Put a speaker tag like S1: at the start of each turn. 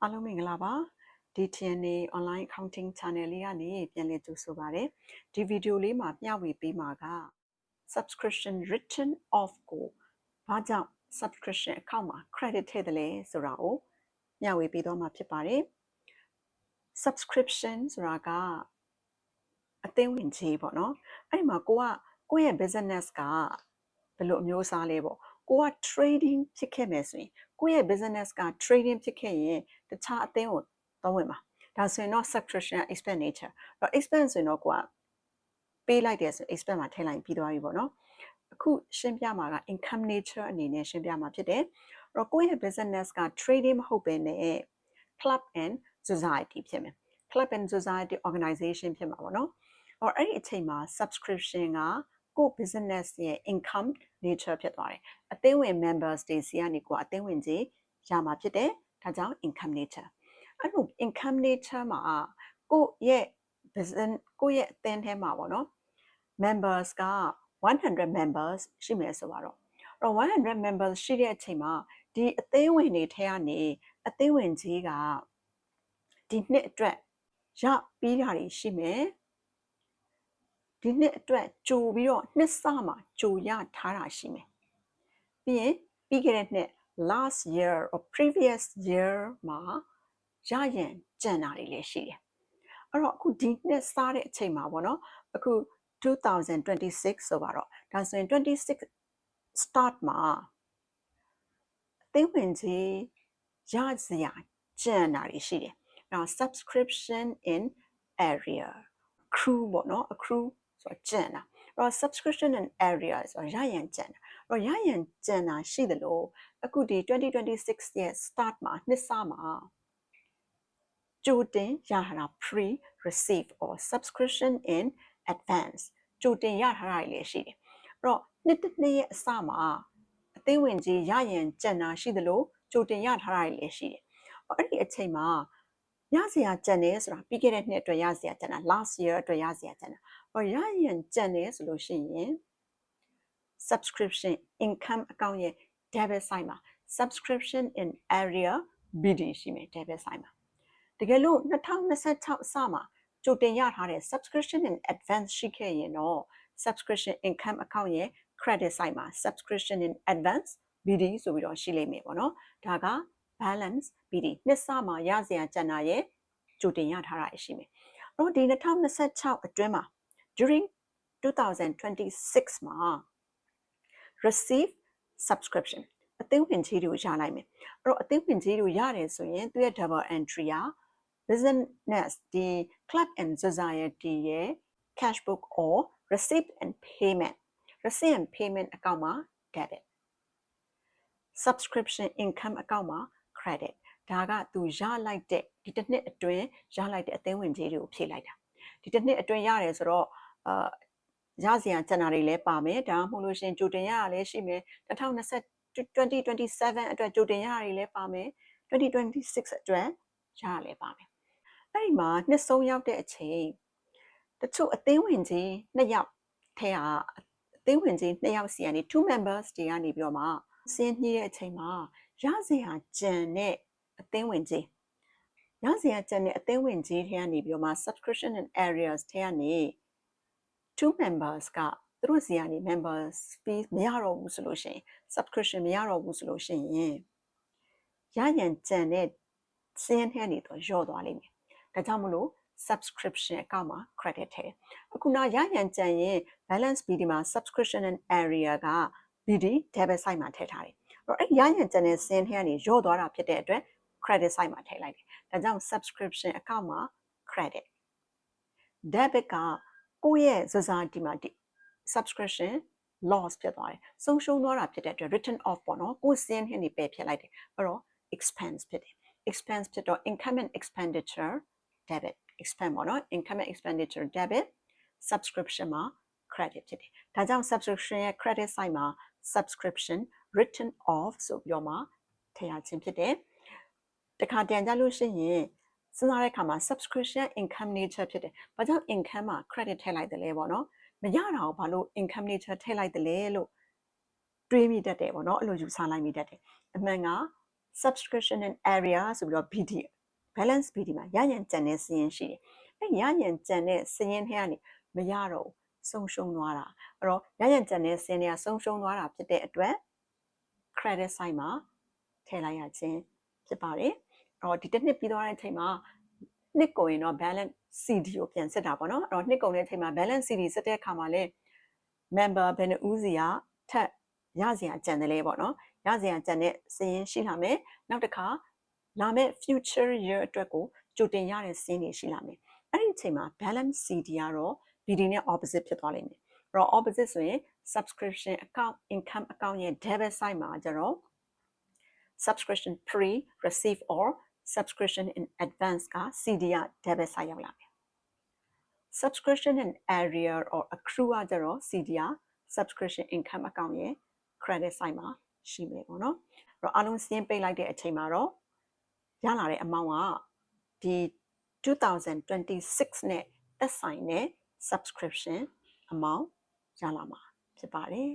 S1: အားလုံးမင်္ဂလာပါ DTNA online accounting channel လေးကနေပြန်လည်ကြိုဆိုပါရစေဒီဗီဒီယိုလေးမှာမျှဝေပေးမှာက subscription written off ကိုဘာကြောင့် subscription account မှာ credit ထည့်တယ်လဲဆိုတာကိုမျှဝေပေးတော့မှာဖြစ်ပါတယ် subscription ဆိုတာကအသင်းဝင်ကြီးပေါ့နော်အဲ့ဒီမှာကိုယ့်ရဲ့ business ကဘယ်လိုအမျိုးအစားလဲပေါ့ကိုက trading ဖြစ်ခဲ့မယ်ဆိုရင်ကိုယ့်ရဲ့ business က trading ဖြစ်ခဲ့ရင်တခြားအသင်းကိုသုံးဝင်မှာဒါဆိုရင်တော့ subscription expenditure တော့ expense ဆိုရင်တော့ကိုကပေးလိုက်တယ်ဆို expense မှာထည့်လိုက်ပြီးသွားပြီပေါ့နော်အခုရှင်းပြမှာက income nature အနေနဲ့ရှင်းပြမှာဖြစ်တယ်အဲ့တော့ကိုယ့်ရဲ့ business က trading မဟုတ်ဘဲနဲ့ club and society ဖြစ်မယ် club and society organization ဖြစ်မှာပေါ့နော်အဲ့ဒီအချိန်မှာ subscription ကကို business ရဲ့ income nature ဖြစ်သွားတယ်အသင်းဝင် members တွေစီကနေကိုအသင်းဝင်ကြီးရမှာဖြစ်တယ်ဒါကြောင့် income nature အဲ့လို income nature မှာကိုရဲ့ business ကိုရဲ့အသင်းထဲမှာပေါ့နော် members က100 members ရှိမယ်ဆိုပါတော့100 members ရှိတဲ့အချိန်မှာဒီအသင်းဝင်တွေထဲကနေအသင်းဝင်ကြီးကဒီနှစ်အတွက်ရပြီးတာတွေရှိမယ်ဒီနှစ်အတွက်ကြိုပြီးတော့နှစ်စမှာကြိုရထားတာရှိမယ်ပြီးရင်ပြီးခဲ့တဲ့နှစ် last year or previous year မှာရရင်ကျန်တာတွေလည်းရှိတယ်အဲ့တော့အခုဒီနှစ်စားတဲ့အချိန်မှာပေါ့နော်အခု2026ဆိုပါတော့ဒါဆိုရင်26 start မှာအသိဝင်ကြီးရစရာကျန်တာတွေရှိတယ်နောက် subscription in area accrue ပေါ့နော် accrue ဆိုတော့ကျန်တာအဲ့တော့ subscription in area ဆိုတော့ရရင်ကျန်တာအဲ့တော့ရရင်ကျန်တာရှိတယ်လို့အခုဒီ2026ရဲ့ start မှာနှစ်စမှာကြိုတင်ရထားတာ pre-receive or subscription in advance ကြိုတင်ရထားတာလည်းရှိတယ်အဲ့တော့နှစ်တစ်နှစ်ရဲ့အစမှာအသိဝင်ကြီးရရင်ကျန်တာရှိတယ်လို့ကြိုတင်ရထားတာလည်းရှိတယ်အဲ့ဒီအချိန်မှာရစရာကျန်တယ်ဆိုတာပြီးခဲ့တဲ့နှစ်အတွက်ရစရာကျန်တာ last year အတွက်ရစရာကျန်တာရရင်ကျန်တယ်ဆိုလို့ရှိရင် subscription income account ရဲ့ debit side မှာ subscription in area BD ရှိမယ် debit side မှာတကယ်လို့2026အစမှာကြိုတင်ရထားတဲ့ subscription in advance ရှိခဲ့ရင်တော့ subscription income account ရဲ့ credit side မှာ subscription in advance BD ဆိုပြီးတော့ရှိလိမ့်မယ်ပေါ့နော်ဒါက balance BD နှစ်စမှာရစရာကျန်တာရဲ့ကြိုတင်ရထားတာရှိမယ်အဲ့တော့ဒီ2026အတွင်းမှာ during 2026မှာ receive subscription အသင်းဝင်ကြီးတွေကိုရလိုက်မယ်အဲ့တော့အသင်းဝင်ကြီးတွေရတယ်ဆိုရင်သူရဲ့ double entry က business ဒီ club and society ရဲ့ cash book or receipt and payment receipt and payment account မှာ debit subscription income account မှာ credit ဒါကသူရလိုက်တဲ့ဒီတစ်နှစ်အတွင်းရလိုက်တဲ့အသင်းဝင်ကြီးတွေကိုဖြည့်လိုက်တာဒီတစ်နှစ်အတွင်းရတယ်ဆိုတော့ရစရာကျန်တာတွေလည်းပါမယ်ဒါမှမဟုတ်လို့ရှင်ကြိုတင်ရတာလည်းရှိမယ်2027အတွက်ကြိုတင်ရတာတွေလည်းပါမယ်2026အတွက်ရတာလည်းပါမယ်အဲ့ဒီမှာနှစ်ဆုံးရောက်တဲ့အချိန်တချို့အသင်းဝင်ကြီး2ယောက်ထဲကအသင်းဝင်ကြီး2ယောက်စီကနေ2 members တွေကနေပြီးတော့မှစင်းညှိတဲ့အချိန်မှာရစရာကျန်တဲ့အသင်းဝင်ကြီးရစရာကျန်တဲ့အသင်းဝင်ကြီးထဲကနေပြီးတော့မှ subscription and areas ထဲကနေ2 members ကသူတို့စီကနေ members fee မရတော့ဘူးဆိုလို့ရှိရင် subscription မရတော့ဘူးဆိုလို့ရှိရင်ရရင်ကျန်တဲ့စင်းထဲနေတော့လျော့သွားလိမ့်မယ်ဒါကြောင့်မလို့ subscription account မှာ credit ထည့်အခုနောက်ရရင်ကျန်ရင် balance BD မှာ subscription and area က BD debit side မှာထည့်ထားတယ်အဲ့ရရင်ကျန်တဲ့စင်းထဲကနေလျော့သွားတာဖြစ်တဲ့အတွက် credit side မှာထည့်လိုက်တယ်ဒါကြောင့် subscription account မှာ credit debit ကကိုယ့်ရဲ့ society မှာ subscription loss ဖြစ်သွားတယ်ဆုံးရှုံးသွားတာဖြစ်တဲ့အတွက် written off ပေါ့နော်ကိုယ်စင်းထဲနေပယ်ဖြစ်လိုက်တယ်အဲ့တော့ expense ဖြစ်တယ် expense ဖြစ်တော့ income and expenditure debit expense ပေါ့နော် income and expenditure debit subscription မှာ credit ဖြစ်တယ်ဒါကြောင့် subscription ရဲ့ credit side မှာ subscription written off ဆိုပြီးတော့မှထည့်ရခြင်းဖြစ်တယ်တခါတန်ကြလို့ရှိရင်စဉ်းစားတဲ့အခါမှာ subscription income nature ဖြစ်တယ်ဘာကြောင့် income မှာ credit ထည့်လိုက်တယ်လဲပေါ့နော်မရတာကိုဘာလို့ income nature ထည့်လိုက်တယ်လဲလို့တွေးမိတတ်တယ်ပေါ့နော်အဲ့လိုယူဆလိုက်မိတတ်တယ်အမှန်က subscription and area ဆိုပြီးတော့ BD balance BD မှာရရန်ကြံတဲ့စရင်းရှိတယ်အဲ့ရရန်ကြံတဲ့စရင်းထဲကနေမရတော့ဆုံးရှုံးသွားတာအဲ့တော့ရရန်ကြံတဲ့စရင်းတွေကဆုံးရှုံးသွားတာဖြစ်တဲ့အတွက် credit side မှာထည့်လိုက်ရခြင်းဖြစ်ပါတယ်အဲ့တော့ဒီတစ်နှစ်ပြီးသွားတဲ့အချိန်မှာနှစ်ကုန်ရင်တော့ balance CD ကိုပြန်စစ်တာပေါ့နော်အဲ့တော့နှစ်ကုန်တဲ့အချိန်မှာ balance CD စစ်တဲ့အခါမှာလဲ member ဘယ်နှဦးစီကထပ်ရစရာကြံတယ်လဲပေါ့နော်ရစရာကြံတဲ့စရင်းရှိလာမယ်နောက်တစ်ခါလာမယ့် future year အတွက်ကိုကြိုတင်ရတဲ့စရင်းတွေရှိလာမယ်အဲ့ဒီအချိန်မှာ balance CD ကတော့ BD နဲ့ opposite ဖြစ်သွားလိမ့်မယ်အဲ့တော့ opposite ဆိုရင် subscription account income account ရဲ့ debit side မှာကျတော့ subscription pre receive or subscription in advance က CD က debit side ရောက်လာမယ် subscription and area or accrue ကကျတော့ CD က subscription income account ရဲ့ credit side မှာရှိမယ်ပေါ့နော်အဲ့တော့အလုံးစင်းပိတ်လိုက်တဲ့အချိန်မှာတော့ရလာတဲ့ amount ကဒီ2026နဲ့သက်ဆိုင်တဲ့ subscription amount ရလာမှာဖြစ်ပါတယ်